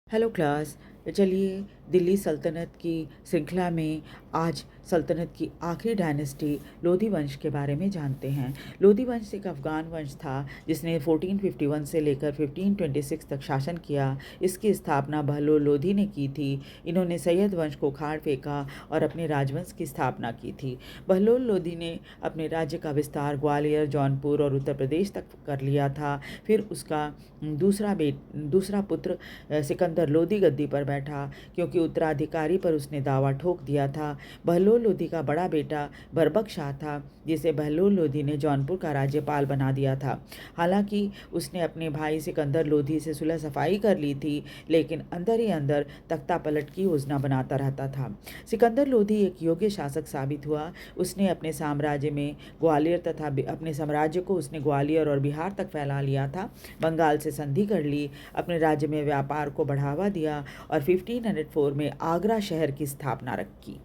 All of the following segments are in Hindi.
Hello class. चलिए दिल्ली सल्तनत की श्रृंखला में आज सल्तनत की आखिरी डायनेस्टी लोधी वंश के बारे में जानते हैं। लोधी वंश एक अफ़गान वंश था जिसने 1451 से लेकर 1526 तक शासन किया। इसकी स्थापना बहलोल लोधी ने की थी। इन्होंने सैयद वंश को उखाड़ फेंका और अपने राजवंश की स्थापना की थी। बहलोल लोधी ने अपने राज्य का विस्तार ग्वालियर, जौनपुर और उत्तर प्रदेश तक कर लिया था। फिर उसका दूसरा पुत्र सिकंदर लोधी गद्दी पर बैठा, क्योंकि उत्तराधिकारी पर उसने दावा ठोक दिया था। बहलोल लोधी का बड़ा बेटा बरबक शाह था, जिसे बहलोल लोधी ने जौनपुर का राज्यपाल बना दिया था। हालांकि उसने अपने भाई सिकंदर लोधी से सुलह सफाई कर ली थी, लेकिन अंदर ही अंदर तख्ता पलट की योजना बनाता रहता था। सिकंदर लोधी एक योग्य शासक साबित हुआ। उसने अपने साम्राज्य में ग्वालियर तथा अपने साम्राज्य को उसने ग्वालियर और बिहार तक फैला लिया था। बंगाल से संधि कर ली, अपने राज्य में व्यापार को बढ़ावा दिया और 1504 में आगरा शहर की स्थापना रखी।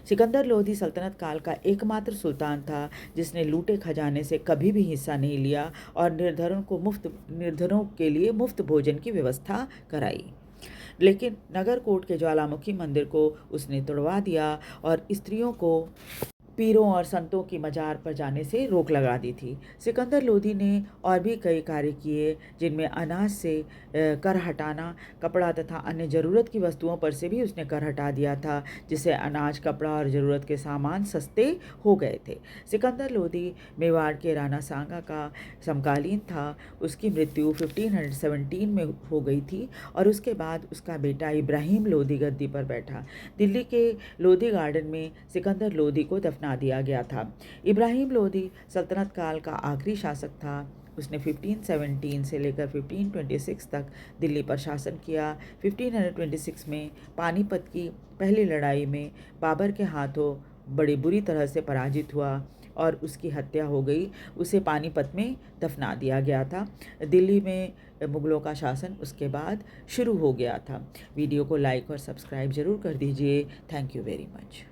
सिकंदर लोधी सल्तनत काल का एकमात्र सुल्तान था जिसने लूटे खजाने से कभी भी हिस्सा नहीं लिया और निर्धनों के लिए मुफ्त भोजन की व्यवस्था कराई। लेकिन नगरकोट के ज्वालामुखी मंदिर को उसने तोड़वा दिया और स्त्रियों को पीरों और संतों की मजार पर जाने से रोक लगा दी थी। सिकंदर लोधी ने और भी कई कार्य किए, जिनमें अनाज से कर हटाना, कपड़ा तथा अन्य ज़रूरत की वस्तुओं पर से भी उसने कर हटा दिया था, जिससे अनाज, कपड़ा और ज़रूरत के सामान सस्ते हो गए थे। सिकंदर लोधी मेवाड़ के राणा सांगा का समकालीन था। उसकी मृत्यु 1517 में हो गई थी और उसके बाद उसका बेटा इब्राहिम लोधी गद्दी पर बैठा। दिल्ली के लोधी गार्डन में सिकंदर लोधी को दफना दिया गया था। इब्राहिम लोधी सल्तनत काल का आखिरी शासक था। उसने 1517 से लेकर 1526 तक दिल्ली पर शासन किया। 1526 में पानीपत की पहली लड़ाई में बाबर के हाथों बड़ी बुरी तरह से पराजित हुआ और उसकी हत्या हो गई। उसे पानीपत में दफना दिया गया था। दिल्ली में मुग़लों का शासन उसके बाद शुरू हो गया था। वीडियो को लाइक और सब्सक्राइब ज़रूर कर दीजिए। Thank you very much.